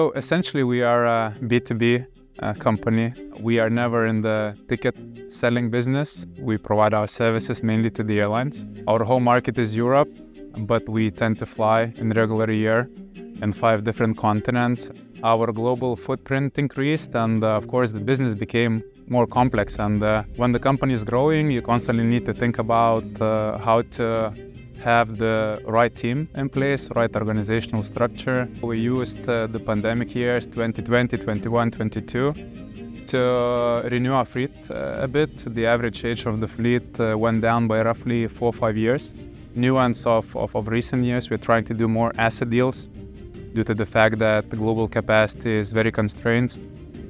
So essentially, we are a B2B company. We are never in the ticket selling business. We provide our services mainly to the airlines. Our home market is Europe, but we tend to fly in regular year in 5 different continents. Our global footprint increased, and of course, the business became more complex. And when the company is growing, you constantly need to think about how to have the right team in place, right organizational structure. We used the pandemic years 2020, 21, 22 to renew our fleet a bit. The average age of the fleet went down by roughly 4 or 5 years. Nuance of recent years, we're trying to do more asset deals due to the fact that the global capacity is very constrained.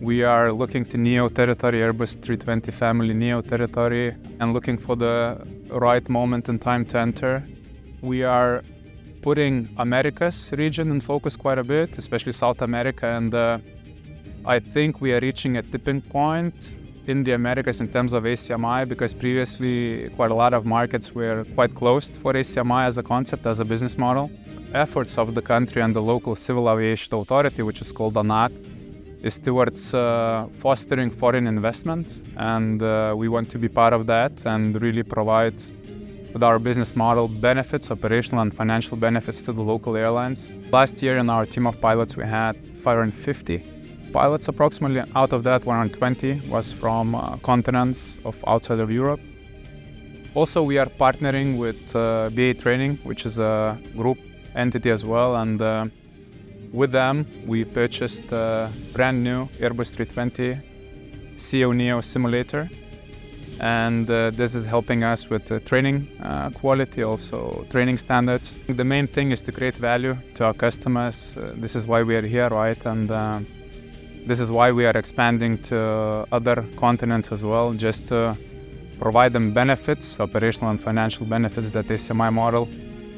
We are looking to NEO territory, Airbus A320 family NEO territory, and looking for the right moment in time to enter. We are putting Americas region in focus quite a bit, especially South America, and I think we are reaching a tipping point in the Americas in terms of ACMI, because previously quite a lot of markets were quite closed for ACMI as a concept, as a business model. Efforts of the country and the local civil aviation authority, which is called ANAC, is towards fostering foreign investment, and we want to be part of that and really provide with our business model benefits, operational and financial benefits to the local airlines. Last year in our team of pilots we had 550 pilots approximately. Out of that, 120 was from continents of outside of Europe. Also, we are partnering with BA Training, which is a group entity as well, and with them we purchased a brand new Airbus A320 CEO Neo simulator. And this is helping us with training quality, also training standards. The main thing is to create value to our customers. This is why we are here, right? And this is why we are expanding to other continents as well, just to provide them benefits, operational and financial benefits that the ACMI model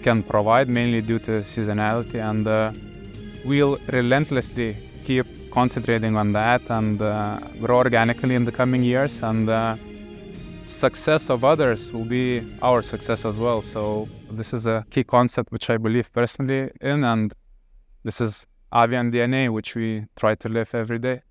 can provide, mainly due to seasonality. And we'll relentlessly keep concentrating on that and grow organically in the coming years. And success of others will be our success as well. So this is a key concept which I believe personally in, and this is Avian DNA, which we try to live every day.